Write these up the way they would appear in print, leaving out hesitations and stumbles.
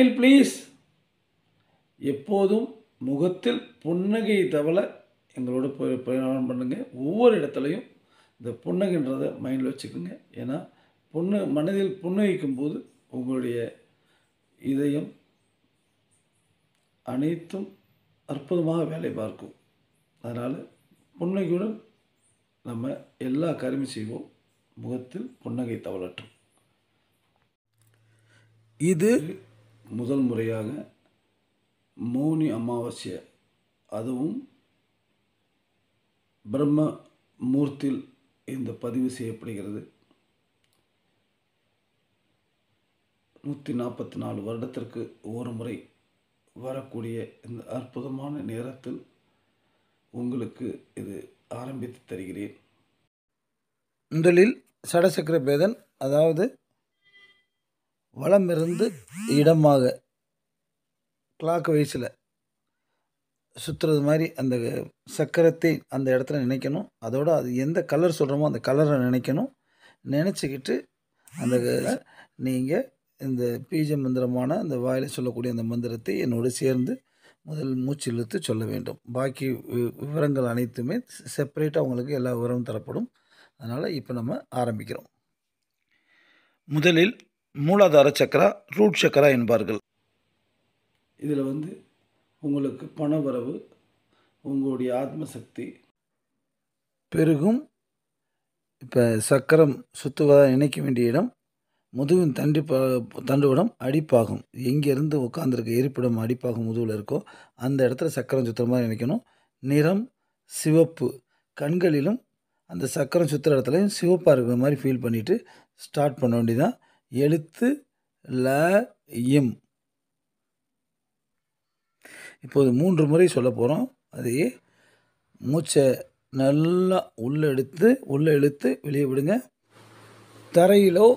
Smile please. எப்போதும் முகத்தில் புன்னகை தவள எங்களோட பிரயாணம் பண்ணுங்கள். ஒவ்வொரு இடத்துலையும் இந்த புன்னகைன்றதை மைண்டில் வச்சுக்கோங்க. ஏன்னா மனதில் புன்னகைக்கும் போது உங்களுடைய இதயம் அனைத்தும் அற்புதமாக வேலை பார்க்கும். அதனால் புன்னகையுடன் நம்ம எல்லா காரியமும் செய்வோம். முகத்தில் புன்னகை தவளட்டும். இது முதல் முறையாக மௌனி அமாவாஸ்யை, அதுவும் பிரம்ம மூர்த்தியில் இந்த பதிவு செய்யப்படுகிறது. 144 வருடத்திற்கு ஒரு முறை வரக்கூடிய இந்த அற்புதமான நேரத்தில் உங்களுக்கு இது ஆரம்பித்து தருகிறேன். முதலில் சடசக்கர பேதன், அதாவது வலமிருந்து இடமாக கிளாக் வைஸில் சுற்றுறது மாதிரி அந்த சக்கரத்தை அந்த இடத்துல நினைக்கணும். அதோட அது எந்த கலர் சொல்கிறோமோ அந்த கலரை நினைக்கணும். நினச்சிக்கிட்டு அந்த நீங்கள் இந்த பீஜ மந்திரமான அந்த வாயில் சொல்லக்கூடிய அந்த மந்திரத்தை என்னோடு சேர்ந்து முதல் மூச்சு இழுத்து சொல்ல வேண்டும். பாக்கி விவரங்கள் அனைத்துமே செப்பரேட்டாக உங்களுக்கு எல்லா விவரமும் தரப்படும். அதனால் இப்போ நம்ம ஆரம்பிக்கிறோம். முதலில் மூலாதார சக்கரா, ரூட் சக்கரா என்பார்கள். இதில் உங்களுக்கு பணவரவு, உங்களுடைய ஆத்மசக்தி பெருகும். இப்போ சக்கரம் சுற்றுவதாக நினைக்க வேண்டிய இடம் முதுகின் தண்டுவடம் அடிப்பாகும். எங்கேருந்து உட்காந்துருக்க இருப்பிடம் அடிப்பாகும் முதுகில் இருக்கோ அந்த இடத்துல சக்கரம் சுற்றுற மாதிரி நினைக்கணும். நிறம் சிவப்பு. கண்களிலும் அந்த சக்கரம் சுற்றுற இடத்துலையும் சிவப்பாக இருக்கிற மாதிரி ஃபீல் பண்ணிவிட்டு ஸ்டார்ட் பண்ண வேண்டியதான். எழுத்து ல இம். இப்போது 3 முறை சொல்ல போகிறோம். அதையே மூச்சை நல்லா உள்ளே இழுத்து வெளியே விடுங்க. தரையிலோ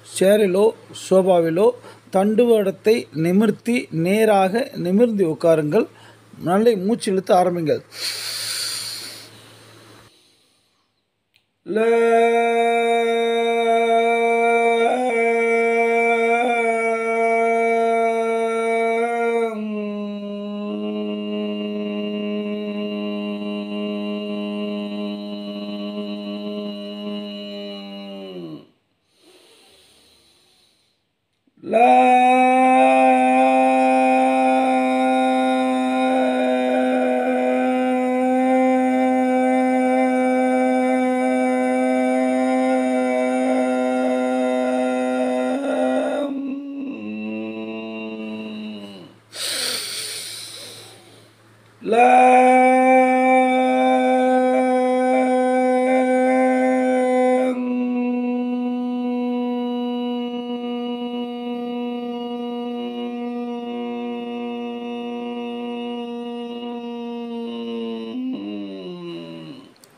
சேரிலோ சோபாவிலோ தண்டுவடத்தை நிமிர்த்தி நேராக நிமிர்ந்து உட்காருங்கள். நல்ல மூச்சு இழுத்து ஆரம்பிங்கள்.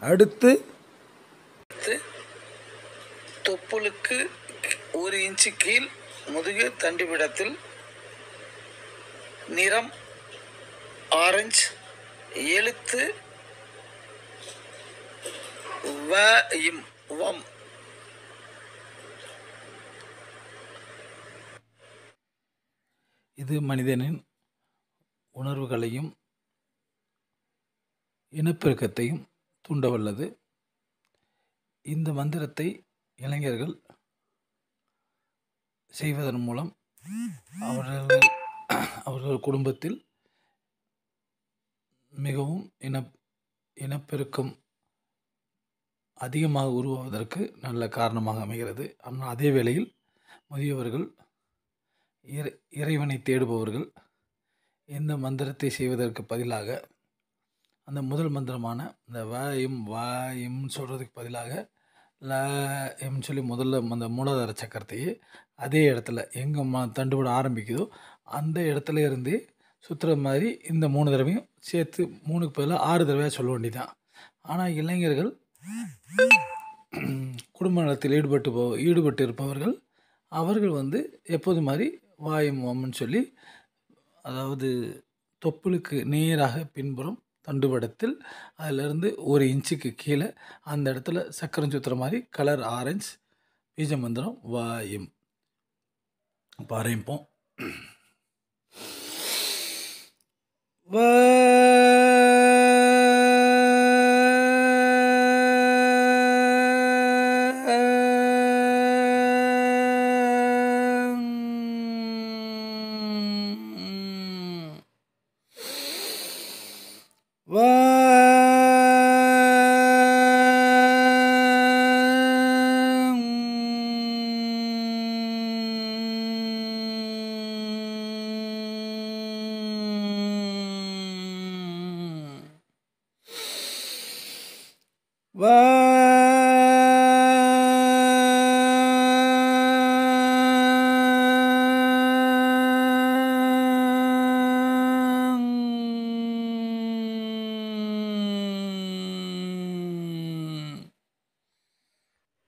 அடுத்து தொப்புளுக்கு 1 இன்ச்சு கீழ் முதுகு தண்டுவிடத்தில் நிறம் ஆரஞ்சு. எழுத்து வம். இது மனிதனின் உணர்வுகளையும் இனப்பெருக்கத்தையும் தூண்டவல்லது. இந்த மந்திரத்தை இளைஞர்கள் செய்வதன் மூலம் அவர்கள் குடும்பத்தில் மிகவும் இனப்பெருக்கம் அதிகமாக உருவாவதற்கு நல்ல காரணமாக அமைகிறது. ஆனால் அதே வேளையில் முதியவர்கள், இறைவனை தேடுபவர்கள் இந்த மந்திரத்தை செய்வதற்கு பதிலாக அந்த முதல் மந்திரமான இந்த வாயும் சொல்கிறதுக்கு பதிலாக எம்னு சொல்லி முதல்ல அந்த மூலாதார சக்கரத்தையே அதே இடத்துல எங்கே தண்டுவிட ஆரம்பிக்குதோ அந்த இடத்துல இருந்தே சுற்றுற மாதிரி இந்த 3 தடவையும் சேர்த்து 3க்கு பதிலாக 6 தடவையாக சொல்ல வேண்டியதான். ஆனால் இளைஞர்கள் குடும்ப நலத்தில் ஈடுபட்டு இருப்பவர்கள் அவர்கள் எப்போது மாதிரி வாயும் வம்னு சொல்லி, அதாவது தொப்புளுக்கு நேராக பின்புறம் தண்டுவடத்தில் அதிலிருந்து 1 இன்ச்சுக்கு கீழே அந்த இடத்துல சக்கரம் சுற்றுற மாதிரி கலர் ஆரஞ்சு பீஜ மந்திரம் வாயும். இப்போ ஆரம்பிப்போம். வ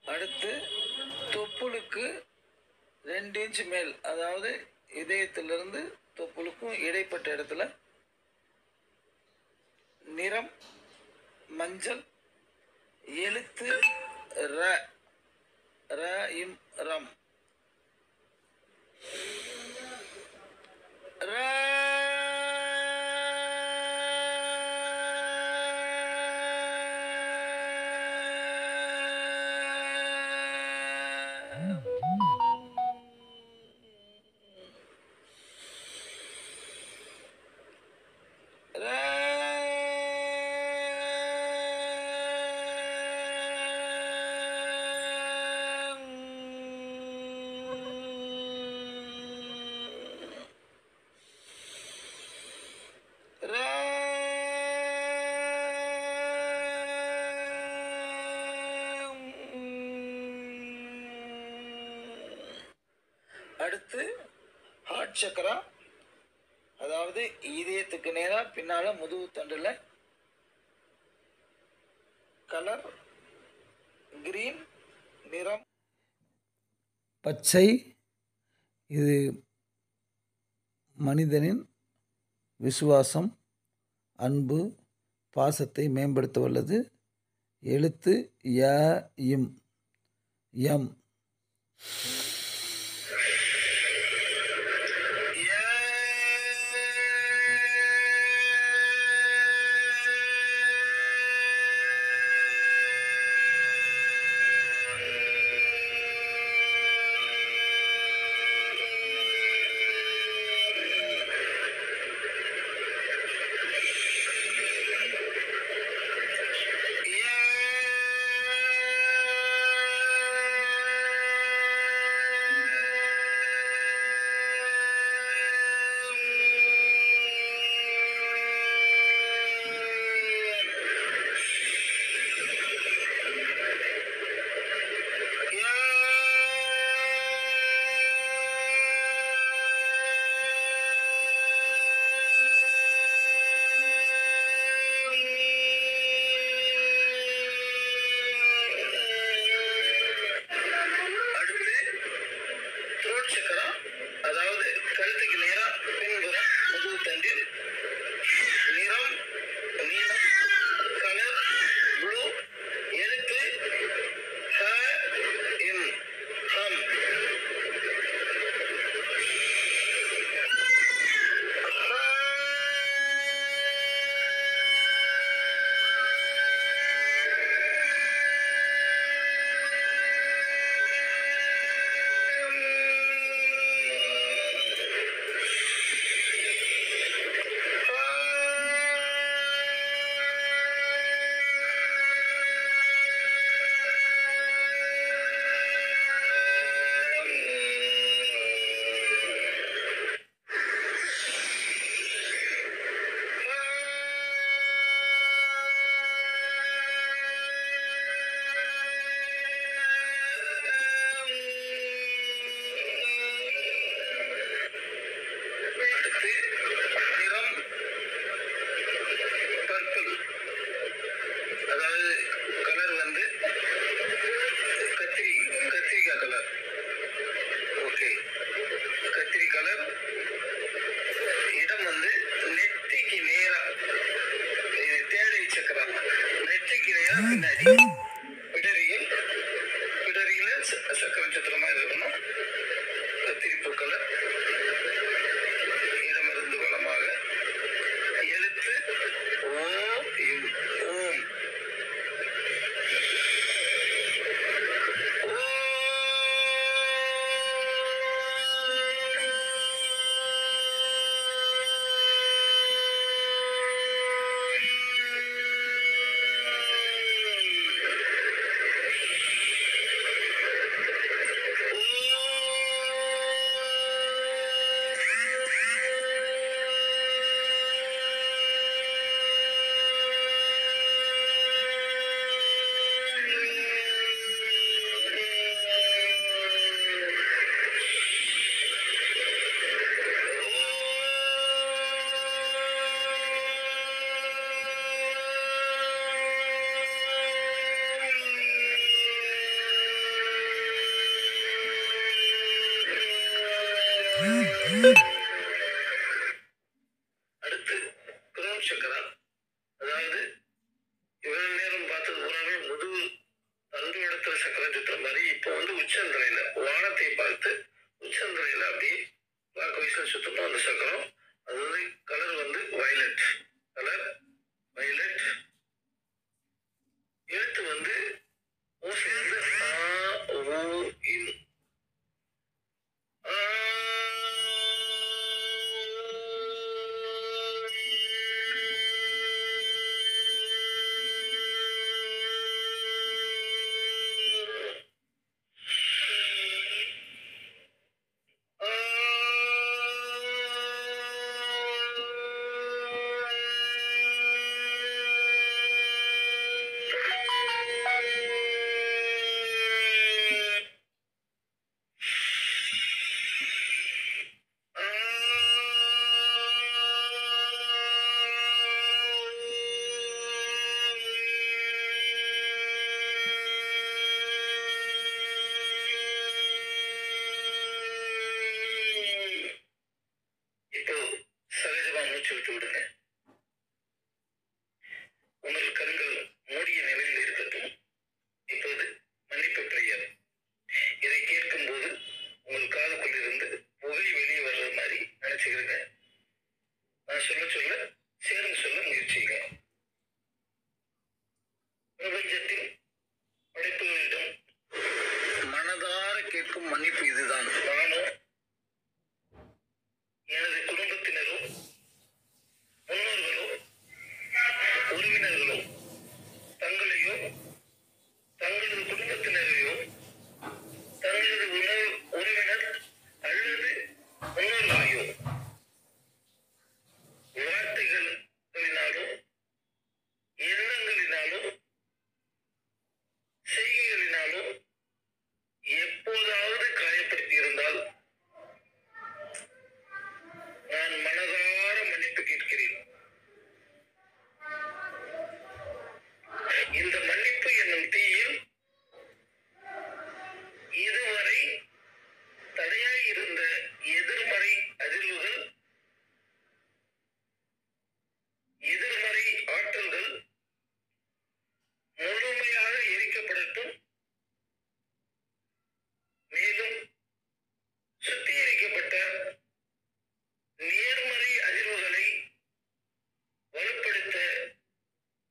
அடுத்து தொப்புளுக்கு 2 இன்ச் மேல், அதாவது இதயத்திலிருந்து தொப்புளுக்கும் இடைப்பட்ட இடத்துல நிறம் மஞ்சள், எழுத்து ர, ர இம் ரம், ர அடுத்து ஹார்ட் சக்கரா, அதாவது இதயத்துக்கு நேரா பின்னால முதுகு தண்டுல கலர் கிரீன், நிறம் பச்சை. இது மனிதனின் விசுவாசம், அன்பு, பாசத்தை மேம்படுத்த வல்லது. எழுத்து ய இம் எம். அதாவது கழுத்துக்கு நேரா பின்புறம் முதுகு தண்டில் நிறம் நீலம், கலர் ப்ளூ, எழுத்து ஹ இம் ஹம். அதாவது கலர் வந்து கத்திரிக்காய் கலர். ஓகே, கத்திரி கலர். இடம் வந்து நெத்திக்கு நேரா, இது தேடை சக்கரா, நெத்திக்கு நேரா பின்னாடி பிடரியில சக்கர நட்சத்திரமா இருக்கணும். கத்திரிப்பு கலர். இடமிருந்து வளமாக அடுத்து குரோம் சக்கரா, அதாவது இவ்வளவு நேரம் பார்த்தது பூராவே முதுகு தண்டு இடத்துல சக்கரம் சுத்துற மாதிரி இப்போ வந்து உச்சந்தலையில வானத்தை பார்த்து உச்சந்தலையில அப்படியே கிளாக் வைஸ்ல சுத்தணும் அந்த சக்கரம். அது வந்து கலர் வந்து வயலட் கலர், வயலட். எழுத்து வந்து ஓசை வந்து ஆ ஓ இம். இப்போ சகஜமா மூச்சு விட்டு விடுங்க. உங்கள் கண்கள் மூடிய நிலையில் இருக்கட்டும். இப்போது மன்னிப்பு பிரேயர். இதை கேட்கும் போது உங்கள் காதுக்குள் இருந்து புகை வெளியே வர்ற மாதிரி நினைச்சுக்கிறீங்க. நான் சொல்ல சொல்ல சேர்ந்து சொல்ல முயற்சிங்க. பிரபஞ்சத்தின் படைப்புகளிடம் மனதார கேட்கும் மன்னிப்பு இதுதான். நானோ எனது குடும்பத்தினரோ முன்னோர்களோ உறவினர்களோ தங்களையோ தங்களது குடும்பத்தினரையோ தங்களது உறவினர் அல்லது முன்னோர்களையோ வார்த்தைகளினாலோ எண்ணங்களினாலோ செய்கைகளினாலோ எப்போதாவது காயப்படுத்தி இருந்தால் நான் மனதார மன்னிப்பு கேட்கிறேன். இந்த மன்னிப்பு என்னும் தீயில் இதுவரை தடையாய் இருந்த எதிர்மறை அதிர்வுகள், எதிர்மறை ஆற்றல்கள் முழுமையாக எரிக்கப்படட்டும். மேலும் சுத்திகரிக்கப்பட்ட நேர்மறை அதிர்வுகளை வலுப்படுத்த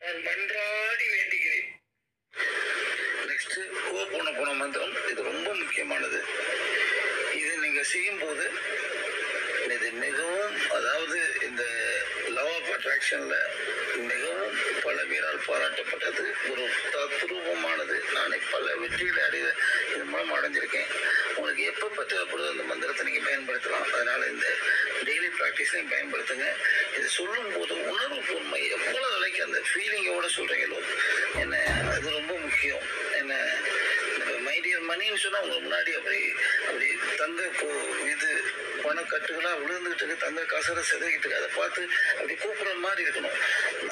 நான் மன்றாடி வேண்டுகிறேன். நெக்ஸ்ட் போன மந்திரம். இது ரொம்ப முக்கியமானது. இது நீங்க செய்யும் போது இது மிகவும், அதாவது இந்த லா ஆஃப் அட்ராக்ஷன்ல மிகவும் பல பேரால் பாராட்டப்பட்டது. ஒரு தத்ரூபமானது. நானே பல வெற்றிகளை இது மூலம் அடைஞ்சிருக்கேன். உங்களுக்கு எப்போ தேவைப்படுதோ அந்த மந்திரத்தை நீங்கள் பயன்படுத்தலாம். அதனால இந்த டெய்லி ப்ராக்டிஸையும் பயன்படுத்துங்க. இது சொல்லும் போது உணர்வு பூர்மை எவ்வளோ விலைக்கு அந்த ஃபீலிங்கோட சொல்கிறீங்களோ என்ன, அது ரொம்ப முக்கியம். என்ன, மைடியர் மணின்னு சொன்னால் உங்களுக்கு முன்னாடி அப்படி தங்க இது பணக்கட்டுகளாக விழுந்துகிட்டு இருக்கு, தங்க கசரை செதுக்கிட்டு இருக்கு. அதை பார்த்து அப்படி கூப்பிட்ற மாதிரி இருக்கணும்.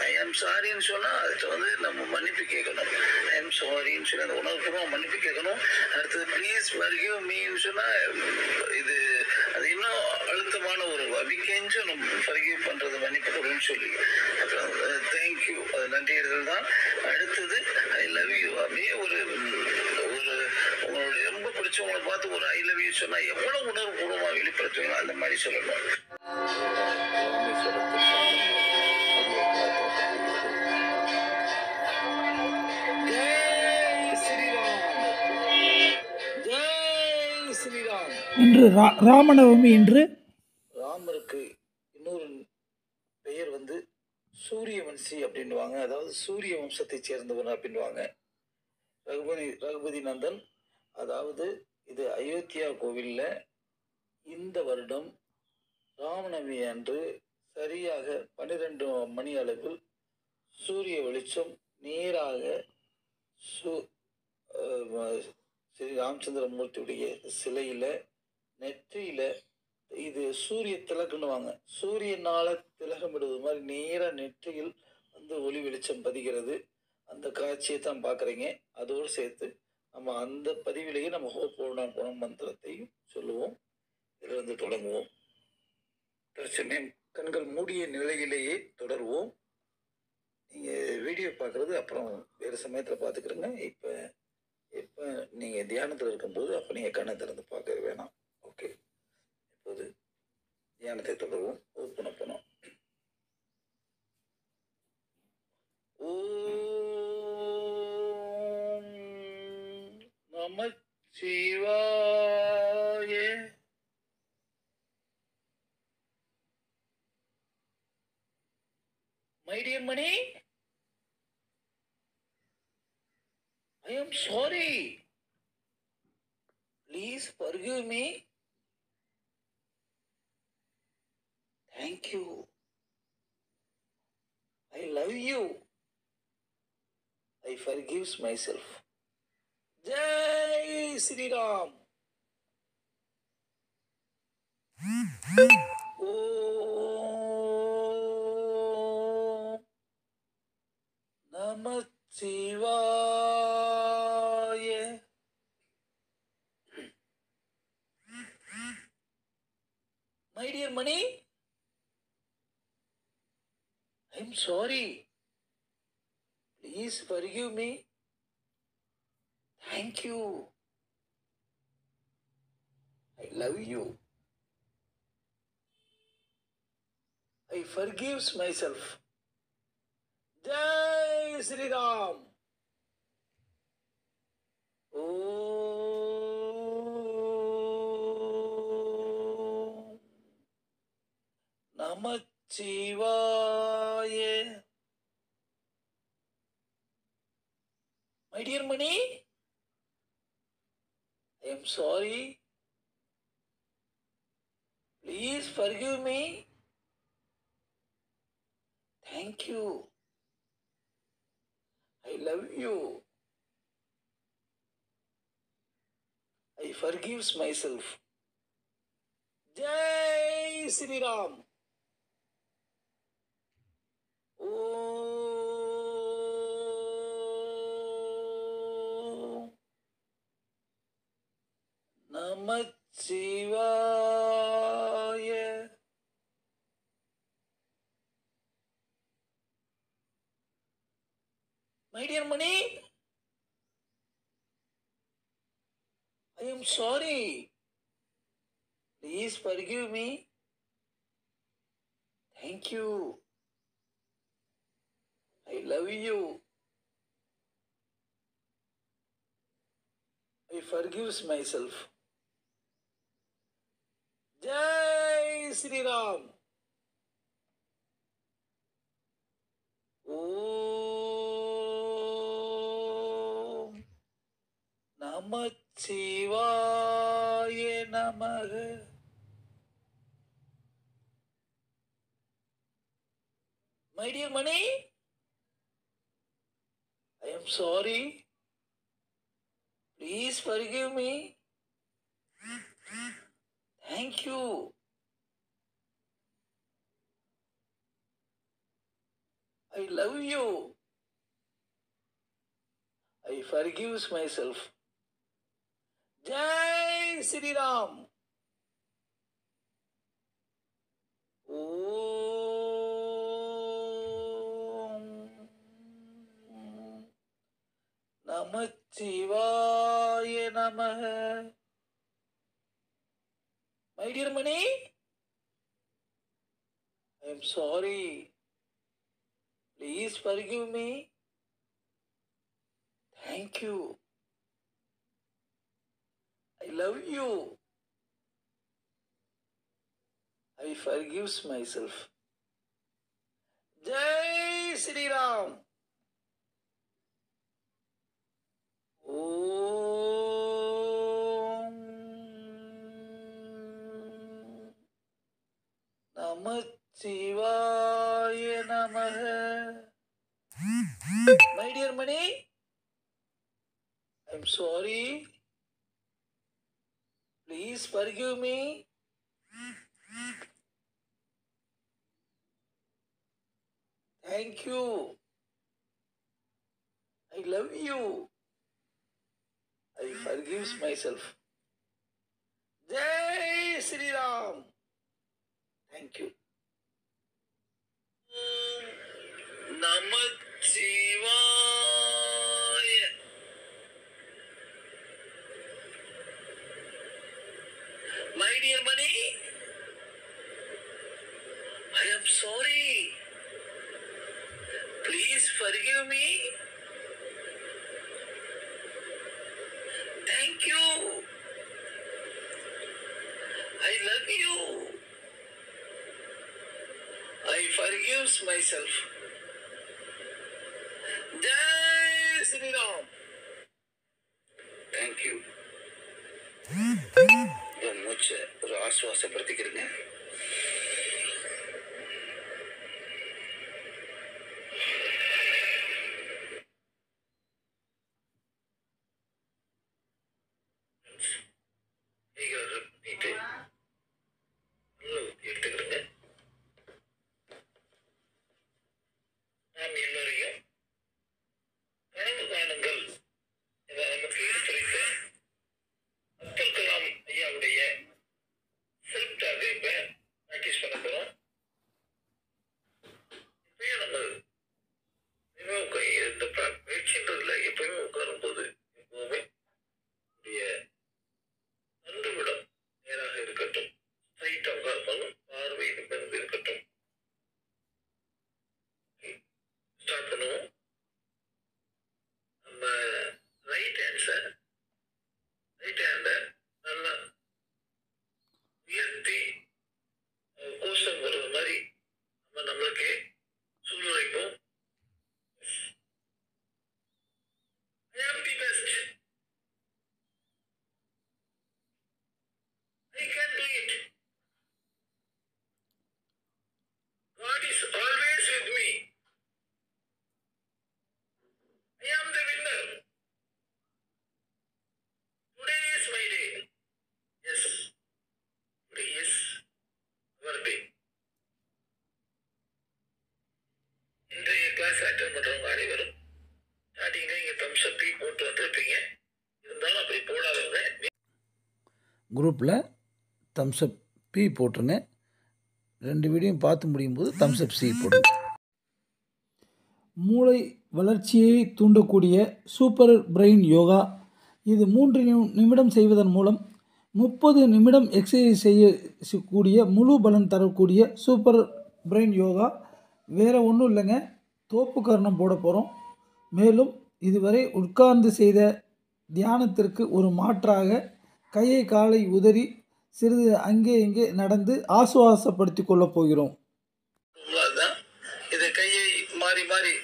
ஐ ஆம் சாரின்னு சொன்னால் அதுக்கு வந்து நம்ம மன்னிப்பு கேட்கணும். ஐ ஆம் சாரின்னு சொல்லி அந்த உணர்வுபூர்வமாக மன்னிப்பு கேட்கணும். அடுத்தது ப்ளீஸ் ஃபர்கிவ் மீன்னு சொன்னால் இது அது இன்னும் அழுத்தமான ஒரு அபிக்கெஞ்சும் நம்ம ஃபர்கிவ் பண்ணுறது மன்னிப்பு கொடுன்னு சொல்லி அப்புறம் தேங்க்யூ, அது நன்றியர்கள் தான். அடுத்தது ஐ லவ் யூ. அப்படியே ஒரு உங்களுடைய ரொம்ப பிடிச்சவங்களை பார்த்து ஒரு ஐ லவ் யூ சொன்னால் எவ்வளோ உணர்வுபூர்வமாக வெளிப்படுத்துவீங்களோ அந்த மாதிரி சொல்லணும். இன்று ராமநவமி. இன்று ராமருக்கு இன்னொரு பெயர் வந்து சூரியவன்சி அப்படின்வாங்க. அதாவது சூரிய வம்சத்தை சேர்ந்தவர் அப்படின்வாங்க. ரகுபதி நந்தன். அதாவது இது அயோத்தியா கோவிலில் இந்த வருடம் ராமநவமி அன்று சரியாக 12 மணி அளவில் சூரிய வெளிச்சம் நேராக ஸ்ரீ ராமச்சந்திரமூர்த்தியுடைய சிலையில் நெற்றியில், இது சூரிய திலகன்னுவாங்க, சூரியனால் திலகமிடுவது மாதிரி நேராக நெற்றியில் வந்து ஒளி வெளிச்சம் பதிகிறது. அந்த காட்சியை தான் பார்க்குறீங்க. அதோடு சேர்த்து நம்ம அந்த பதிவிலேயே நம்ம ஹோப்போனா போன மந்திரத்தையும் சொல்லுவோம். இதிலிருந்து தொடங்குவோம். தற்சமயம் கண்கள் மூடிய நிலையிலேயே தொடருவோம். நீங்கள் வீடியோ பார்க்குறது அப்புறம் வேறு சமயத்தில் பார்த்துக்கிறங்க. இப்போ நீங்கள் தியானத்தில் இருக்கும்போது அப்போ நீங்கள் கண்ணை திறந்து பார்க்க வேணாம். ஓகே, இப்போது தியானத்தை தொடருவோம். ஓப்பன போனோம். ஓம் நமச்சிவாய. My dear money, I am sorry. Please forgive me. Thank you. I love you. I forgive myself. Jai Sri Ram. Om Namah Shivaya. My dear money, I am sorry. Please forgive me. Thank you. I love you. I forgive myself. Jai Sri Ram. Om Namah Shivaya. My dear money, I am sorry. Please forgive me. Thank you. I love you. I forgive myself. Jai Sri Ram. Om Namah Shivaya. My dear money, I am sorry. Please forgive me. Thank you. I love you. I forgive myself. Jai Sri Ram. Om Namah Shivaya Namaha. My dear money, I am sorry. Please forgive me. Thank you. I love you. I forgive myself. Jai Sri Ram. Om Namah Shivaya Namaha. My dear money, I am sorry. Please forgive me. Thank you. I love you. I forgive myself. Jai Sri Ram. Om Namah Shivaya Namaha. My dear money, I am sorry. Please forgive me. Thank you. I love you. I forgive myself. Jai Sri Ram. Thank you. Thank you. Namachivaya. My dear money, I am sorry. Please forgive me. Thank you. I love you. I forgive myself. Jai Sri Ram. Thank you. மூச்சை ஒரு ஆசுவாசப்படுத்திக்கிறேங்க. எடுத்துக்கிறேங்க. நாம் எல்லோரையும் கனவு காணுங்கள் இதை நமக்கு எடுத்துரைத்த அப்துல் கலாம் ஐயாவுடைய செல்ஃப் டார்கெட்டை ப்ராக்டிஸ் பண்ண போகிறோம். இப்பயும் நம்ம இந்த பயிற்சின்றதுல எப்பயுமே உட்காரும் போது எப்பவுமே நன்றுவிடம் நேராக இருக்கட்டும், ஸ்ட்ரைட்டாக உட்கார்ந்தாலும் பார்வை நிமிர்ந்து இருக்கட்டும். ஸ்டார்ட் பண்ணுவோம். நம்ம ரைட் ஹேண்டை நல்லா உயர்த்தி கோஷம் வருது மாதிரி நம்மளுக்கே சூழ்நிலைப்போம். I am the best. I can do it. God is always with me. I am the winner. Today is my day. Yes. Today is our day. இன்றைய கிளாஸ் அட்டெண்ட் பண்ணுறவங்க அனைவரும் ஸ்டார்டிங்கில் இங்கே தம்ஸ் அப் போட்டு வந்துருப்பீங்க. இருந்தாலும் அப்படி போடாதவங்க குரூப்பில் தம்ஸ் அப் பி போட்டுருங்க. 2 வீடியோவும் பார்த்து முடியும் போது தம்ஸ் அப் சி போடுங்க. மூளை வளர்ச்சியை தூண்டக்கூடிய சூப்பர் பிரெயின் யோகா. இது 3 நிமிடம் செய்வதன் மூலம் 30 நிமிடம் எக்ஸசைஸ் செய்யக்கூடிய முழு பலன் தரக்கூடிய சூப்பர் பிரெயின் யோகா. வேறு ஒன்றும் இல்லைங்க, தோப்பு கர்ணம் போட போகிறோம். மேலும் இதுவரை உட்கார்ந்து செய்த தியானத்திற்கு ஒரு மாற்றாக கையை காலை உதறி சிறிது அங்கே இங்கே நடந்து ஆசுவாசப்படுத்தி கொள்ளப் போகிறோம். இதை கையை மாறி மாறி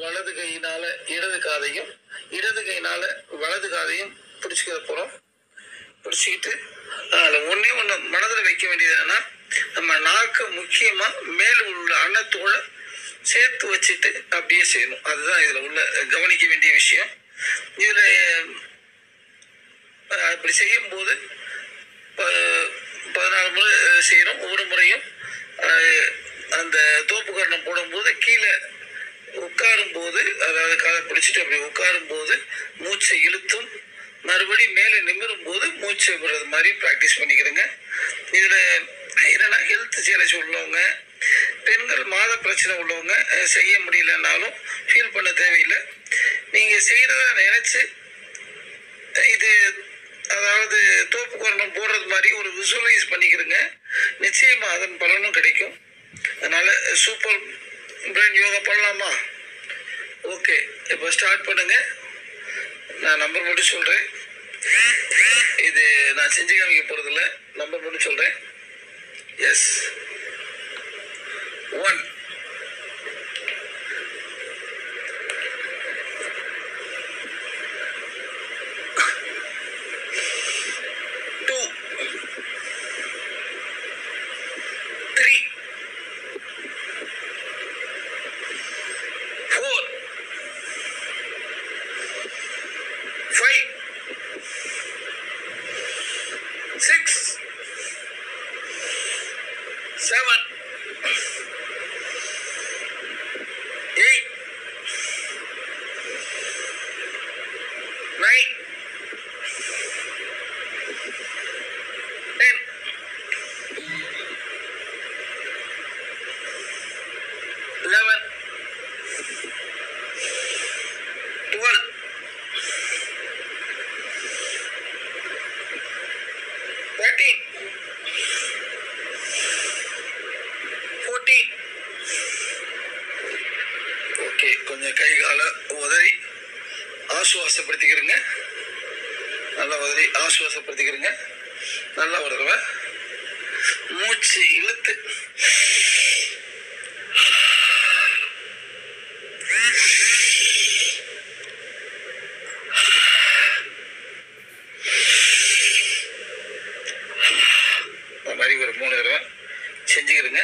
வலது கையினால இடது காதையும் இடது கையினால வலது காதையும் பிடிச்சிக்கிற போகிறோம். பிடிச்சிக்கிட்டு ஒன்றே ஒன்று மனதில் வைக்க வேண்டியது என்னன்னா, நம்ம நாக்கு முக்கியமாக மேல் உள்ள அன்னத்தோடு சேர்த்து வச்சுட்டு அப்படியே செய்யணும். அதுதான் இதில் உள்ள கவனிக்க வேண்டிய விஷயம். இதில் அப்படி செய்யும்போது 14 முறை செய்கிறோம். ஒவ்வொரு முறையும் அந்த தோப்பு கரணம் போடும்போது கீழே உட்காரும்போது, அதாவது காலை பிடிச்சிட்டு அப்படி உட்காரும்போது மூச்சை இழுத்தும் மறுபடியும் மேலே நிமிரும் போது மூச்சை விடுறது மாதிரி ப்ராக்டிஸ் பண்ணிக்கிறேங்க. இதில் என்னென்னா, ஹெல்த் சேலஞ்ச் உள்ளவங்க, பெண்கள் மாத பிரச்சனை உள்ளவங்க செய்ய முடியலன்னாலும் ஃபீல் பண்ண தேவையில்லை. நீங்கள் செய்கிறத நினச்சி இது அதாவது தோப்பு கரணம் போடுறது மாதிரி ஒரு விசுவலைஸ் பண்ணிக்கிறேங்க. நிச்சயமாக அதன் பலனும் கிடைக்கும். அதனால் சூப்பர் பிரெயின் யோகா பண்ணலாமா? ஓகே, இப்போ ஸ்டார்ட் பண்ணுங்கள். நான் நம்பர் மட்டும் சொல்கிறேன். இது நான் செஞ்சு காமிக்க போகிறதில்ல, நம்பர் மட்டும் சொல்கிறேன். எஸ் 1 2 3 4 5 6 7 8 9 10 ஆசுவாசப்படுத்திக்கிறங்க. நல்லா உதறி ஆசுவாசப்படுத்திக்கிறங்க. நல்லா ஒரு தடவை மூச்சு இழுத்து மாதிரி ஒரு 3 தடவை செஞ்சுக்கிறங்க.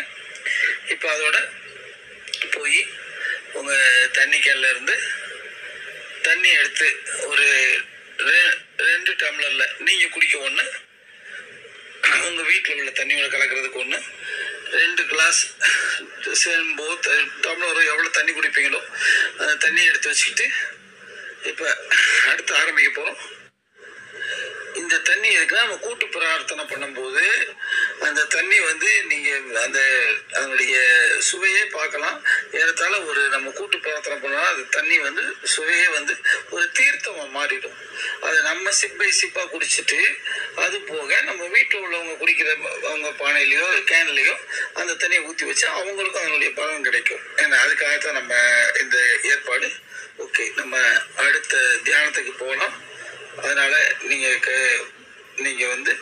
இப்போ அதோட போய் உங்கள் தண்ணி கேனில் இருந்து தண்ணி எடுத்து ஒரு 2 டம்ளரில் நீங்கள் குடிக்க ஒன்று, உங்கள் வீட்டில் உள்ள தண்ணியோட கலக்கிறதுக்கு ஒன்று, 2 கிளாஸ் சேம்போ டம்ளரோ எவ்வளோ தண்ணி குடிப்பீங்களோ அந்த தண்ணியை எடுத்து வச்சுக்கிட்டு இப்போ அடுத்து ஆரம்பிக்க போகிறோம். இந்த தண்ணி எதுக்குன்னா, நம்ம கூட்டு பிரார்த்தனை பண்ணும்போது அந்த தண்ணி வந்து நீங்கள் அதனுடைய சுவையே பார்க்கலாம். ஏறத்தாழ ஒரு நம்ம கூட்டு பிரார்த்தனை பண்ணோம்னா அது தண்ணி வந்து சுவையே வந்து ஒரு தீர்த்தமாக மாறிடும். அதை நம்ம சிப் பை சிப்பாக குடிச்சிட்டு, அது போக நம்ம வீட்டில் உள்ளவங்க குடிக்கிற அவங்க பானையிலையோ கேன்லையோ அந்த தண்ணியை ஊற்றி வச்சா அவங்களுக்கும் அதனுடைய பலன் கிடைக்கும். ஏன்னா அதுக்காகத்தான் நம்ம இந்த ஏற்பாடு. ஓகே, நம்ம அடுத்த தியானத்துக்கு போகலாம். அதனால் நீங்கள் வந்து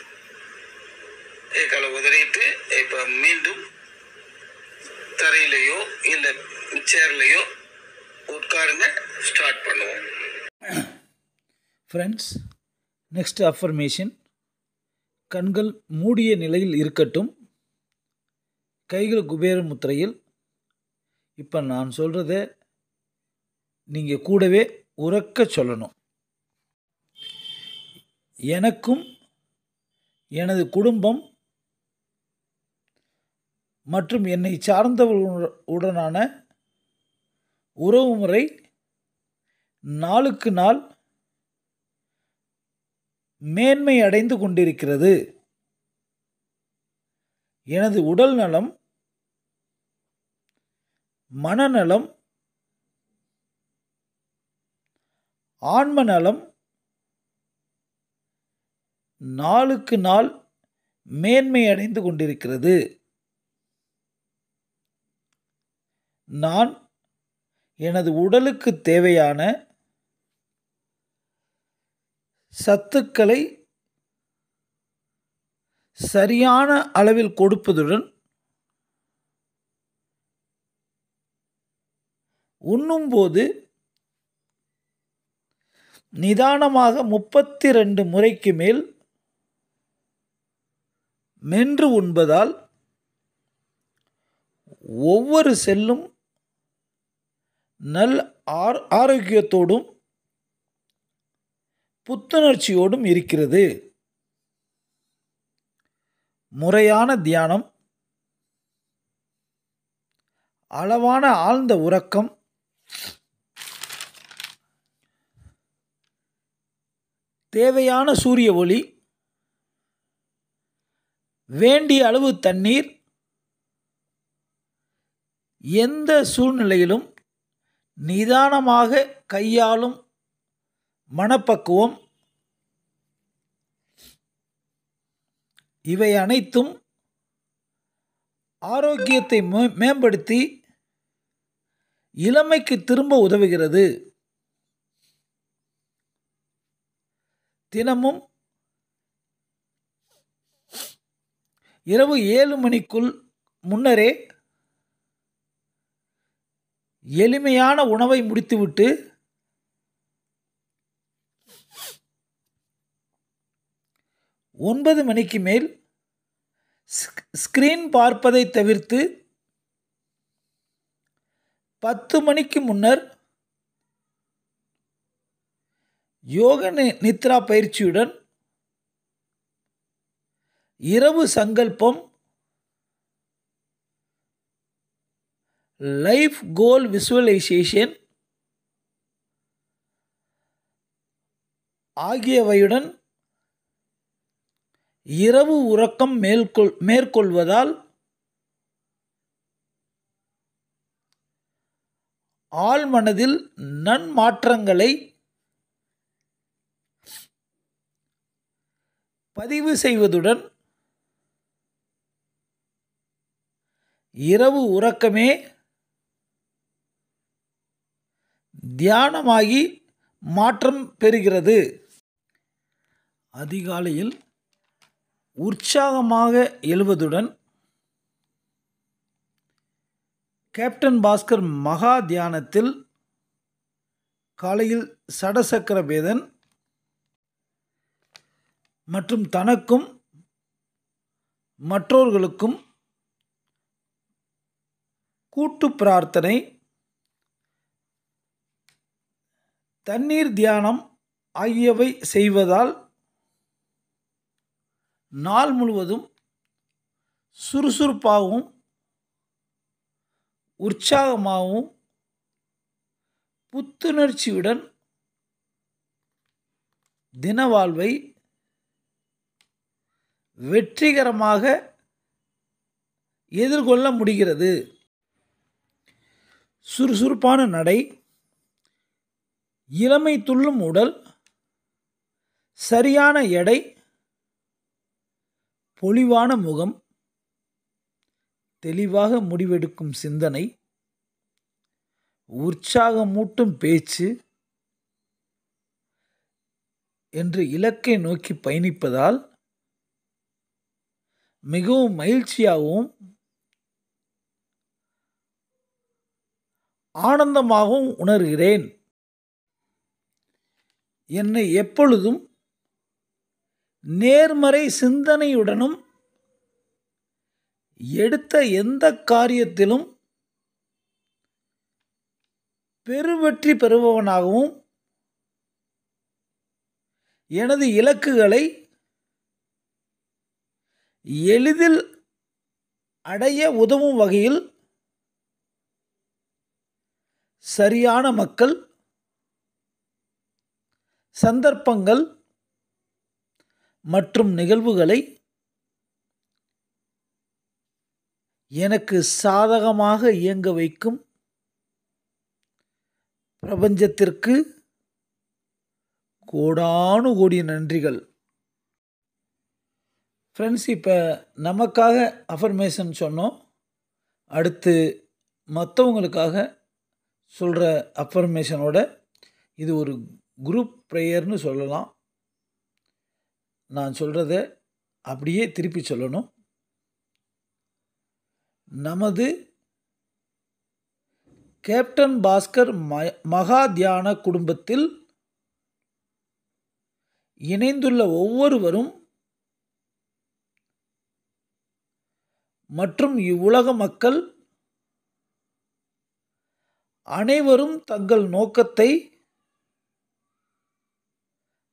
காலை உதறிட்டு இப்போ மீண்டும் தரையிலையோ இல்லை சேர்லையோ உட்காருங்க. ஸ்டார்ட் பண்ணுவோம். Friends, next affirmation. கண்கள் மூடிய நிலையில் இருக்கட்டும், கைகள் குபேர முத்திரையில். இப்போ நான் சொல்கிறத நீங்கள் கூடவே உரக்க சொல்லணும். எனக்கும் எனது குடும்பம் மற்றும் என்னை சார்ந்தவர்களுடனான உறவுமுறை நாளுக்கு நாள் மேன்மை அடைந்து கொண்டிருக்கிறது. எனது உடல் நலம், மனநலம், ஆன்ம நலம் நாளுக்கு நாள் மேன்மை அடைந்து கொண்டிருக்கிறது. நான் எனது உடலுக்கு தேவையான சத்துக்களை சரியான அளவில் கொடுப்பதுடன் உண்ணும்போது நிதானமாக 32 முறைக்கு மேல் மென்று உண்பதால் ஒவ்வொரு செல்லும் நல் ஆரோக்கியத்தோடும் புத்துணர்ச்சியோடும் இருக்கிறது. முறையான தியானம், அளவான ஆழ்ந்த உறக்கம், தேவையான சூரிய ஒளி, வேண்டிய அளவு தண்ணீர், எந்த சூழ்நிலையிலும் நிதானமாக கையாளும் மனப்பக்குவம், இவை அனைத்தும் ஆரோக்கியத்தை மேம்படுத்தி இளமைக்கு திரும்ப உதவுகிறது. தினமும் இரவு 7 மணிக்குள் முன்னரே எளிமையான உணவை முடித்துவிட்டு ஒன்பது மணிக்கு மேல் ஸ்கிரீன் பார்ப்பதை தவிர்த்து 10 மணிக்கு முன்னர் யோக நித்ரா பயிற்சியுடன் இரவு சங்கல்பம், லைஃப் கோல் விசுவலைசேஷன் ஆகியவையுடன் இரவு உறக்கம் மேற்கொள்வதால் ஆழ்மனதில் நன்மாற்றங்களை பதிவு செய்வதுடன் இரவு உறக்கமே தியானமாகி மாற்றம் பெறுகிறது. அதிகாலையில் உற்சாகமாக எழுவதுடன் கேப்டன் பாஸ்கர் மகா தியானத்தில் காலையில் சடசக்கர வேதன் மற்றும் தனக்கும் மற்றவர்களுக்கும் கூட்டு பிரார்த்தனை, தண்ணீர் தியானம் ஆகியவை செய்வதால் நாள் முழுவதும் சுறுசுறுப்பாகவும் உற்சாகமாகவும் புத்துணர்ச்சியுடன் தினவாழ்வை வெற்றிகரமாக எதிர்கொள்ள முடிகிறது. சுறுசுறுப்பான நடை, இளமை துள்ளும் உடல், சரியான எடை, பொலிவான முகம், தெளிவாக முடிவெடுக்கும் சிந்தனை, உற்சாகமூட்டும் பேச்சு என்று இலக்கை நோக்கி பயணிப்பதால் மிகவும் மகிழ்ச்சியாகவும் ஆனந்தமாகவும் உணர்கிறேன். என்னை எப்பொழுதும் நேர்மறை சிந்தனையுடனும் எடுத்த எந்த காரியத்திலும் பெருவெற்றி பெறுபவனாகவும் எனது இலக்குகளை எளிதில் அடைய உதவும் வகையில் சரியான மக்கள், சந்தர்ப்பங்கள் மற்றும் நிகழ்வுகளை எனக்கு சாதகமாக இயங்க வைக்கும் பிரபஞ்சத்திற்கு கோடானு கோடி நன்றிகள். ஃப்ரெண்ட்ஸ், இப்போ நமக்காக அஃபர்மேஷன் சொன்னோம். அடுத்து மற்றவங்களுக்காக சொல்கிற அஃபர்மேஷனோட இது ஒரு குரூப் ப்ரேயர்னு சொல்லலாம். நான் சொல்கிறத அப்படியே திருப்பி சொல்லணும். நமது கேப்டன் பாஸ்கர் மகா தியான குடும்பத்தில் இணைந்துள்ள ஒவ்வொருவரும் மற்றும் இவ்வுலக மக்கள் அனைவரும் தங்கள் நோக்கத்தை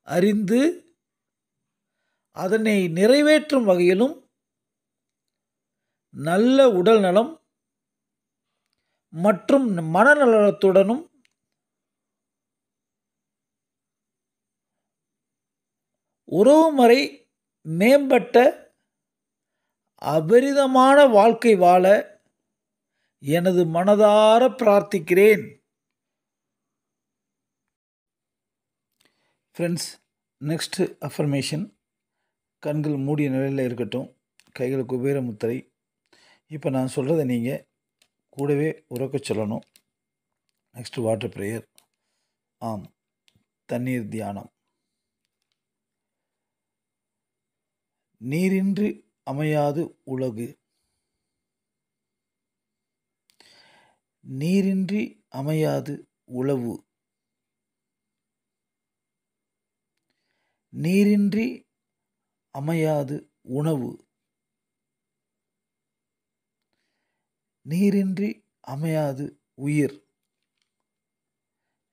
அறிந்து அதனை நிறைவேற்றும் வகையிலும் நல்ல உடல் நலம் மற்றும் மனநலத்துடனும் உறவுமுறை மேம்பட்ட அபரிதமான வாழ்க்கை வாழ எனது மனதார பிரார்த்திக்கிறேன். ஃப்ரெண்ட்ஸ், நெக்ஸ்ட் அஃபர்மேஷன் கண்கள் மூடிய நிலையில் இருக்கட்டும், கைகள் குபேர முத்திரை. இப்போ நான் சொல்கிறத நீங்கள் கூடவே உறக்க சொல்லணும். Next water prayer. ஆம், தண்ணீர் தியானம். நீரின்றி அமையாது உலகு, நீரின்றி அமையாது உழவு, நீரின்றி அமையாது உணவு, நீரின்றி அமையாது உயிர்.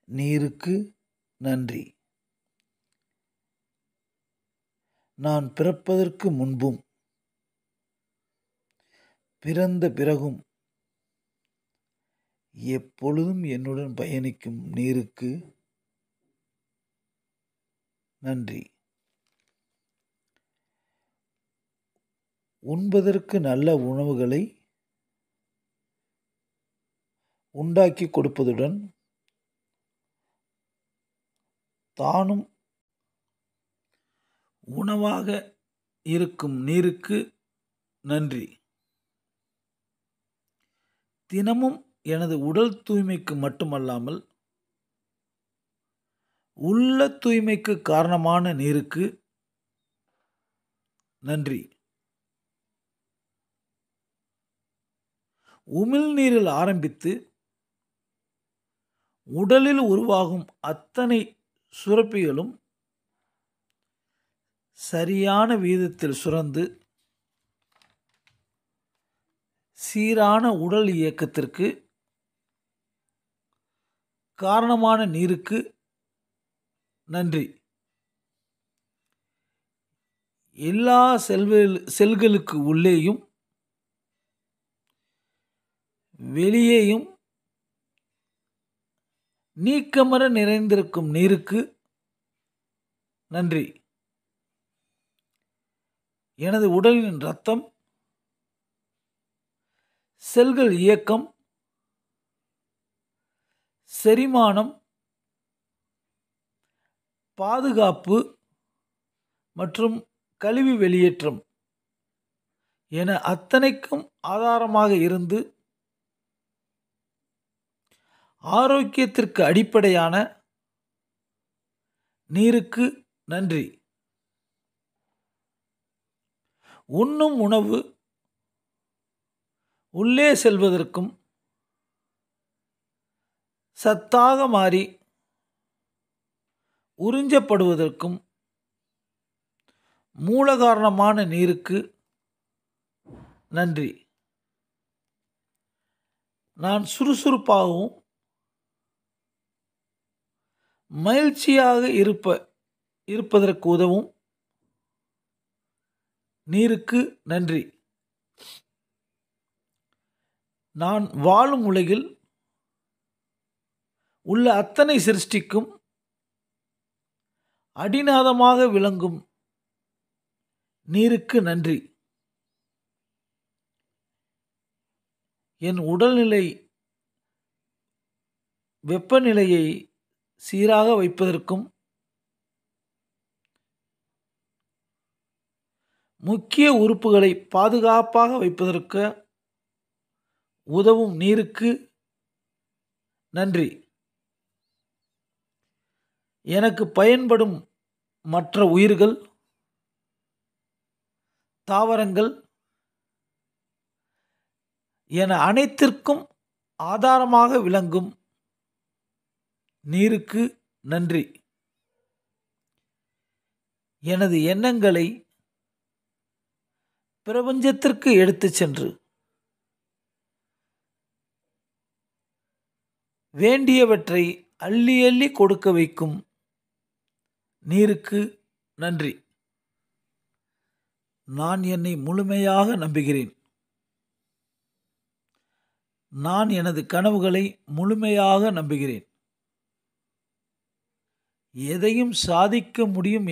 நீருக்கு நன்றி. நான் பிறப்பதற்கு முன்பும் பிறந்த பிறகும் எப்பொழுதும் என்னுடன் பயணிக்கும் நீருக்கு நன்றி. உண்பதற்கு நல்ல உணவுகளை உண்டாக்கி கொடுப்பதுடன் தானும் உணவாக இருக்கும் நீருக்கு நன்றி. தினமும் எனது உடல் தூய்மைக்கு மட்டுமல்லாமல் உள்ள தூய்மைக்கு காரணமான நீருக்கு நன்றி. உமிழ்நீரில் ஆரம்பித்து உடலில் உருவாகும் அத்தனை சுரப்பிகளும் சரியான வீதத்தில் சுரந்து சீரான உடல் இயக்கத்திற்கு காரணமான நீருக்கு நன்றி. எல்லா செல்களுக்கு உள்ளேயும் வெளியேயும் நீக்கமற நிறைந்திருக்கும் நீருக்கு நன்றி. எனது உடலின் இரத்தம், செல்கள் இயக்கம், செரிமானம், பாதுகாப்பு மற்றும் கழிவு வெளியேற்றம் என அத்தனைக்கும் ஆதாரமாக இருந்து ஆரோக்கியத்திற்கு அடிப்படையான நீருக்கு நன்றி. உண்ணும் உணவு உள்ளே செல்வதற்கும் சத்தாக மாறி உறிஞ்சப்படுவதற்கும் மூலகாரணமான நீருக்கு நன்றி. நான் சுறுசுறுப்பாகவும் மகிழ்ச்சியாக இருப்பதற்கு உதவும் நீருக்கு நன்றி. நான் வாழும் உலகில் உள்ள அத்தனை சிருஷ்டிக்கும் அடிநாதமாக விளங்கும் நீருக்கு நன்றி. என் உடல்நிலை வெப்பநிலையை சீராக வைப்பதற்கும் முக்கிய உறுப்புகளை பாதுகாப்பாக வைப்பதற்கு உதவும் நீருக்கு நன்றி. எனக்கு பயன்படும் மற்ற உயிர்கள், தாவரங்கள் என அனைத்திற்கும் ஆதாரமாக விளங்கும் நீருக்கு நன்றி. எனது எண்ணங்களை பிரபஞ்சத்திற்கு எடுத்துச் சென்று வேண்டியவற்றை அள்ளி அள்ளி கொடுக்க வைக்கும் நீருக்கு நன்றி. நான் என்னை முழுமையாக நம்புகிறேன். நான் எனது கனவுகளை முழுமையாக நம்புகிறேன். எதையும் சாதிக்க முடியும்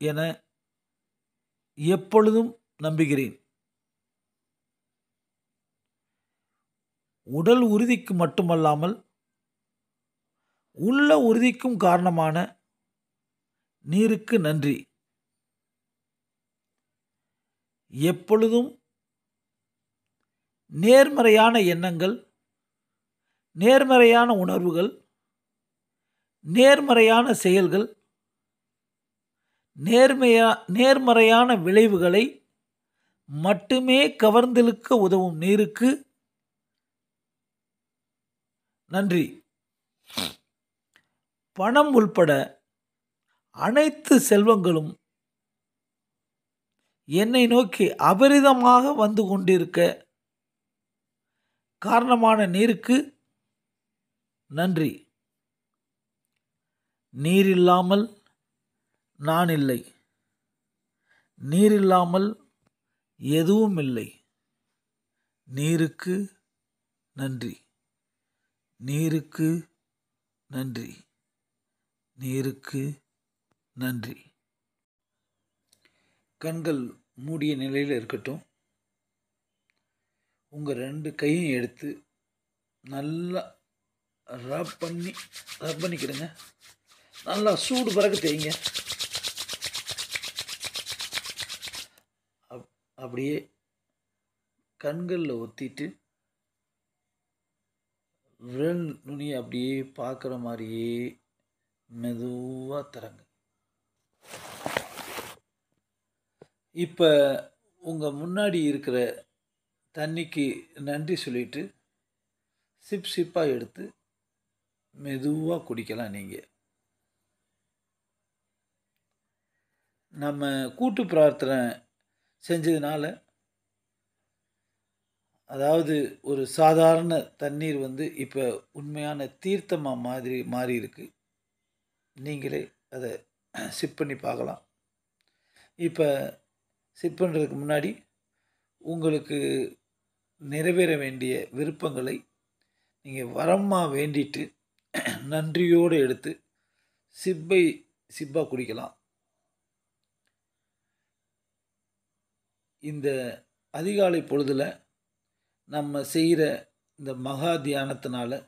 என எப்பொழுதும் நம்புகிறேன். உடல் உறுதிக்கு மட்டுமல்லாமல் உள்ள உறுதிக்கும் காரணமான நீருக்கு நன்றி. எப்பொழுதும் நேர்மறையான எண்ணங்கள், நேர்மறையான உணர்வுகள், நேர்மறையான செயல்கள், நேர்மறையான விளைவுகளை மட்டுமே கவர்ந்தெழுக்க உதவும் நீருக்கு நன்றி. பணம் உள்பட அனைத்து செல்வங்களும் என்னை நோக்கி அபரிதமாக வந்து கொண்டிருக்க காரணமான நீருக்கு நன்றி. நீர் இல்லாமல் நான் இல்லை. நீர் இல்லாமல் எதுவும் இல்லை. நீருக்கு நன்றி. நீருக்கு நன்றி. நீருக்கு நன்றி. கண்கள் மூடிய நிலையில் இருக்கட்டும். உங்கள் 2 கையும் எடுத்து நல்லா ரப் பண்ணிக்கிடுங்க. நல்லா சூடு பறக்க தேய்ங்க. அப்படியே கண்களில் ஒத்திட்டு விரல் நுனியை அப்படியே பார்க்குற மாதிரியே மெதுவாக திறங்க. இப்போ உங்கள் முன்னாடி இருக்கிற தண்ணிக்கு நன்றி சொல்லிட்டு சிப்பாக எடுத்து மெதுவாக குடிக்கலாம். நீங்கள் நம்ம கூட்டு பிரார்த்தனை செஞ்சதுனால, அதாவது ஒரு சாதாரண தண்ணீர் வந்து இப்போ உண்மையான தீர்த்தமாக மாறி இருக்கு. நீங்களே அதை சிப் பண்ணி பார்க்கலாம். இப்போ சிப் பண்ணுறதுக்கு முன்னாடி உங்களுக்கு நிறைவேற வேண்டிய விருப்பங்களை நீங்கள் வரமாக வேண்டிட்டு நன்றியோடு எடுத்து சிப்பாக குடிக்கலாம். இந்த அதிகாலை பொழுதில் நம்ம செய்கிற இந்த மகா தியானத்தினால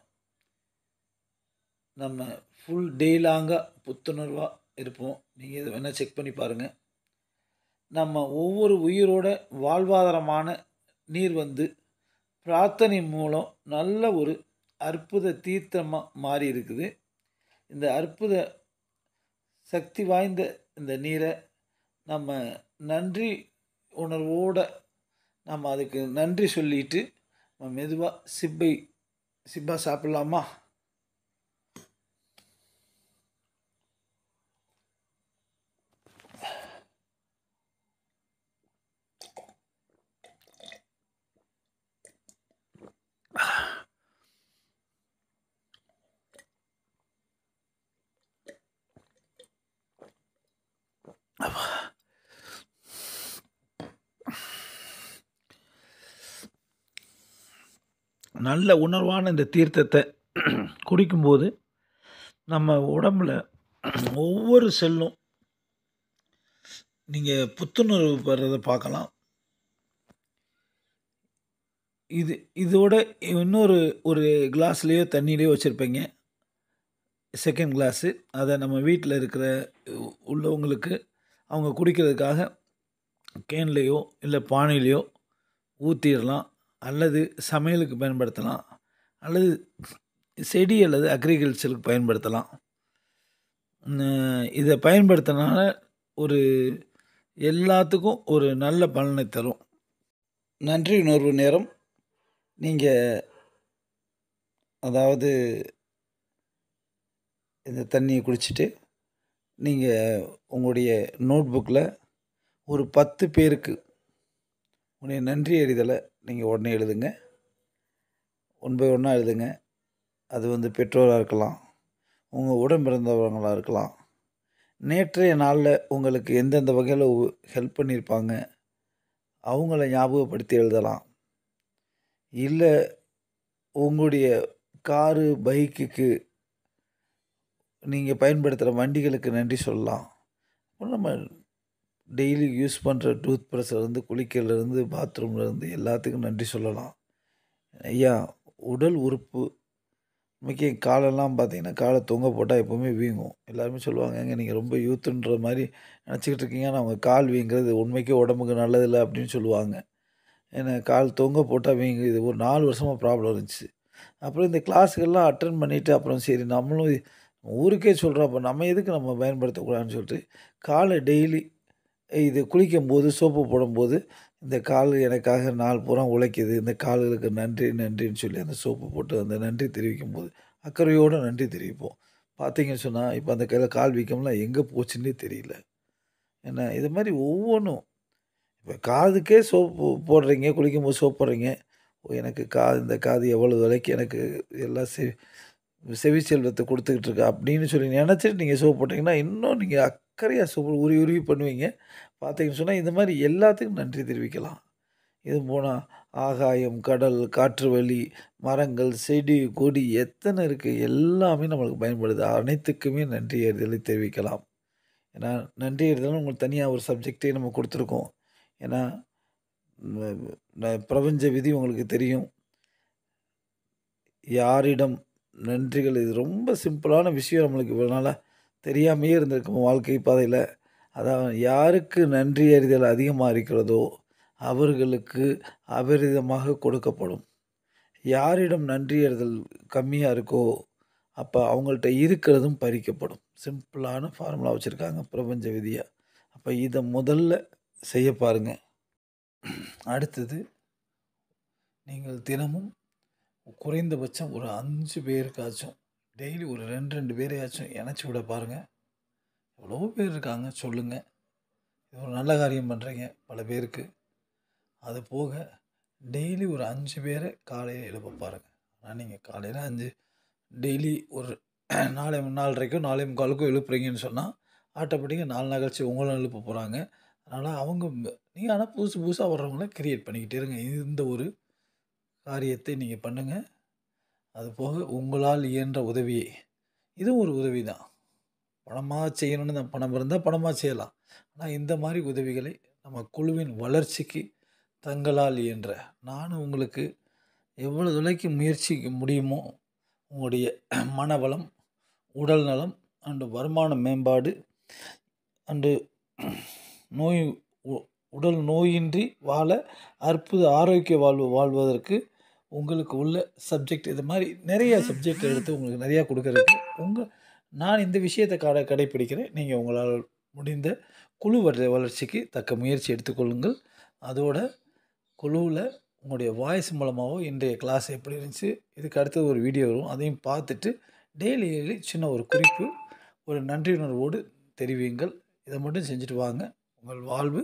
நம்ம ஃபுல் டே லாங்காக புத்துணர்வாக இருப்போம். நீங்கள் இதை வேணால் செக் பண்ணி பாருங்கள். நம்ம ஒவ்வொரு உயிரோட வாழ்வாதாரமான நீர் வந்து பிரார்த்தனை மூலம் நல்ல ஒரு அற்புத தீர்த்தமாக மாறி இருக்குது. இந்த அற்புத சக்தி வாய்ந்த இந்த நீரை நம்ம நன்றி உணர்வோடு நம்ம அதுக்கு நன்றி சொல்லிட்டு நம்ம மெதுவாக சிப்பாக சாப்பிட்லாமா? நல்ல உணர்வான இந்த தீர்த்தத்தை குடிக்கும்போது நம்ம உடம்புல ஒவ்வொரு செல்லும் நீங்கள் புத்துணர்வு பெறதை பார்க்கலாம். இதோட இன்னொரு ஒரு கிளாஸ்லேயோ தண்ணியிலையோ வச்சுருப்பீங்க, செகண்ட் கிளாஸு. அதை நம்ம வீட்டில் இருக்கிற உள்ளவங்களுக்கு அவங்க குடிக்கிறதுக்காக கேன்லேயோ இல்லை பானையிலையோ ஊற்றிடலாம். அல்லது சமையலுக்கு பயன்படுத்தலாம், அல்லது செடி அல்லது அக்ரிகல்ச்சருக்கு பயன்படுத்தலாம். இதை பயன்படுத்தினால ஒரு எல்லாத்துக்கும் ஒரு நல்ல பலனை தரும். நன்றி உணர்வு நேரம். நீங்கள் அதாவது இந்த தண்ணியை குடிச்சிட்டு நீங்கள் உங்களுடைய நோட்புக்கில் ஒரு 10 பேருக்கு உடைய நன்றி அறிதலை நீங்கள் உடனே எழுதுங்க. 1 பை 1 எழுதுங்க. அது வந்து பெற்றோராக இருக்கலாம், உங்கள் உடன் பிறந்தவங்களாக இருக்கலாம், நேற்றைய நாளில் உங்களுக்கு எந்தெந்த வகையில் ஹெல்ப் பண்ணியிருப்பாங்க அவங்கள ஞாபகப்படுத்தி எழுதலாம். இல்லை உங்களுடைய காரு, பைக்குக்கு நீங்கள் பயன்படுத்துகிற வண்டிகளுக்கு நன்றி சொல்லலாம். நம்ம டெய்லி யூஸ் பண்ணுற டூத் ப்ரஷ்லேருந்து, குளிக்கிறதுலேருந்து, பாத்ரூம்லேருந்து எல்லாத்துக்கும் நன்றி சொல்லலாம். ஐயா, உடல் உறுப்பு முக்கியம். காலெல்லாம் பார்த்தீங்கன்னா, காலை தொங்க போட்டால் எப்போவுமே வீங்கும். எல்லாருமே சொல்லுவாங்க, ஏங்க நீங்கள் ரொம்ப யூத்துன்ற மாதிரி நினச்சிக்கிட்டு இருக்கீங்க, ஆனால் அவங்க கால் வீங்கிறது உண்மைக்கே உடம்புக்கு நல்லதில்லை அப்படின்னு சொல்லுவாங்க. ஏன்னா கால் தொங்க போட்டால் வீங்கும். இது ஒரு 4 வருஷமாக ப்ராப்ளம் இருந்துச்சு. அப்புறம் இந்த கிளாஸுக்கெல்லாம் அட்டென்ட் பண்ணிவிட்டு அப்புறம் சரி நம்மளும் ஊருக்கே சொல்கிறோம், அப்போ நம்ம எதுக்கு நம்ம பயன்படுத்தக்கூடாதுன்னு சொல்லிட்டு காலை டெய்லி இது குளிக்கும்போது சோப்பு போடும்போது இந்த கால் எனக்காக நாள் பூரா உழைக்குது, இந்த கால்களுக்கு நன்றி நன்றின்னு சொல்லி அந்த சோப்பு போட்டு அந்த நன்றி தெரிவிக்கும்போது அக்கறையோடு நன்றி தெரிவிப்போம். பார்த்தீங்கன்னு சொன்னால் இப்போ அந்த கையில் கால் வீக்கம்லாம் எங்கே போச்சுன்னே தெரியல. ஏன்னா இது மாதிரி ஒவ்வொன்றும் இப்போ காதுக்கே சோப்பு போடுறீங்க, குளிக்கும்போது சோப்பு போடுறீங்க. எனக்கு இந்த காது எவ்வளோ விலைக்கு எனக்கு எல்லாம் செவி செல்வத்தை கொடுத்துக்கிட்டு இருக்கா அப்படின்னு சொல்லி நினச்சிட்டு நீங்கள் சோப்பு போட்டிங்கன்னா இன்னும் நீங்கள் அக்கறையாக சோப்பு உருவி பண்ணுவீங்க. பார்த்தீங்கன்னு சொன்னால் இந்த மாதிரி எல்லாத்துக்கும் நன்றி தெரிவிக்கலாம். இது போனால் ஆகாயம், கடல், காற்று வழி, மரங்கள், செடி, கொடி எத்தனை இருக்குது, எல்லாமே நம்மளுக்கு பயன்படுது. அனைத்துக்குமே நன்றி அறிதலை தெரிவிக்கலாம். ஏன்னா நன்றி அறிதலும் உங்களுக்கு தனியாக ஒரு சப்ஜெக்டே நம்ம கொடுத்துருக்கோம். ஏன்னா பிரபஞ்ச விதி உங்களுக்கு தெரியும். யாரிடம் நன்றிகள், இது ரொம்ப சிம்பிளான விஷயம், நம்மளுக்கு இவ்வளோ நாளாக தெரியாமையே இருந்திருக்கும் வாழ்க்கை பாதையில். அதாவது யாருக்கு நன்றி அறிதல் அதிகமாக இருக்கிறதோ அவர்களுக்கு அபரிதமாக கொடுக்கப்படும். யாரிடம் நன்றி அறிதல் கம்மியாக இருக்கோ அப்போ அவங்கள்ட்ட இருக்கிறதும் பறிக்கப்படும். சிம்பிளான ஃபார்முலா வச்சுருக்காங்க பிரபஞ்ச விதியாக. அப்போ இதை முதல்ல செய்ய பாருங்கள். அடுத்தது, நீங்கள் தினமும் குறைந்தபட்சம் ஒரு 5 பேருக்காச்சும் டெய்லி ஒரு 2 பேரையாச்சும் இணைச்சி விட பாருங்கள். எவ்வளோ பேர் இருக்காங்க சொல்லுங்கள். இது ஒரு நல்ல காரியம் பண்ணுறீங்க பல பேருக்கு. அது போக டெய்லி ஒரு 5 பேரை காலையில் எழுப்ப பாருங்கள். ஆனால் நீங்கள் காலையில் டெய்லி ஒரு 4:30க்கோ 4:45க்கோ எழுப்புறீங்கன்னு சொன்னால் ஆட்டோமேட்டிக்காக 4 நாள் கழிச்சு உங்களும் எழுப்ப போகிறாங்க. அதனால் நீங்கள் ஆனால் புதுசாக வர்றவங்கள கிரியேட் பண்ணிக்கிட்டே இருங்க. இந்த ஒரு காரியத்தை நீங்கள் பண்ணுங்கள். அது போக உங்களால் இயன்ற உதவியை, இதுவும் ஒரு உதவி தான். பணமாக செய்யணும்னு தான், பணம் இருந்தால் பணமாக செய்யலாம். ஆனால் இந்த மாதிரி உதவிகளை நம்ம குழுவின் வளர்ச்சிக்கு தங்களால் இயன்ற, நானும் உங்களுக்கு எவ்வளோ தொலைக்கு முயற்சிக்க முடியுமோ உங்களுடைய மனவளம், உடல் நலம் அண்டு வருமான மேம்பாடு அண்டு உடல் நோயின்றி வாழ அற்புத ஆரோக்கிய வாழ்வதற்கு உங்களுக்கு உள்ள சப்ஜெக்ட், இது மாதிரி நிறைய சப்ஜெக்ட் எடுத்து உங்களுக்கு நிறையா கொடுக்கறதுக்கு நான் இந்த விஷயத்தை கடைப்பிடிக்கிறேன். நீங்கள் உங்களால் முடிந்த குழு வளர்ச்சிக்கு தக்க முயற்சி எடுத்துக்கொள்ளுங்கள். அதோட குழுவில் உங்களுடைய வாய்ஸ் மூலமாகவோ இன்றைய கிளாஸ் எப்படி இருந்துச்சு, இதுக்கு அடுத்தது ஒரு வீடியோ வரும், அதையும் பார்த்துட்டு டெய்லி சின்ன ஒரு குறிப்பு, ஒரு நன்றியுணர்வோடு தெரிவியுங்கள். இதை மட்டும் செஞ்சுட்டு வாங்க. உங்கள் வாழ்வு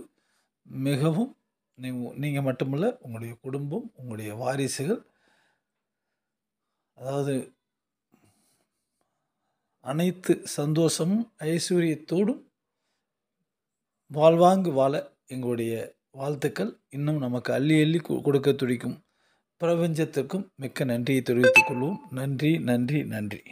மிகவும், நீங்கள் மட்டுமல்ல, உங்களுடைய குடும்பம், உங்களுடைய வாரிசுகள், அதாவது அனைத்து சந்தோஷமும் ஐஸ்வர்யத்தோடும் வாழ்வாங்கு வாழ எங்களுடைய வாழ்த்துக்கள். இன்னும் நமக்கு அள்ளி அள்ளி கொடுக்க துடிக்கும் பிரபஞ்சத்திற்கும் மிக்க நன்றியை தெரிவித்துக் கொள்வோம். நன்றி, நன்றி, நன்றி.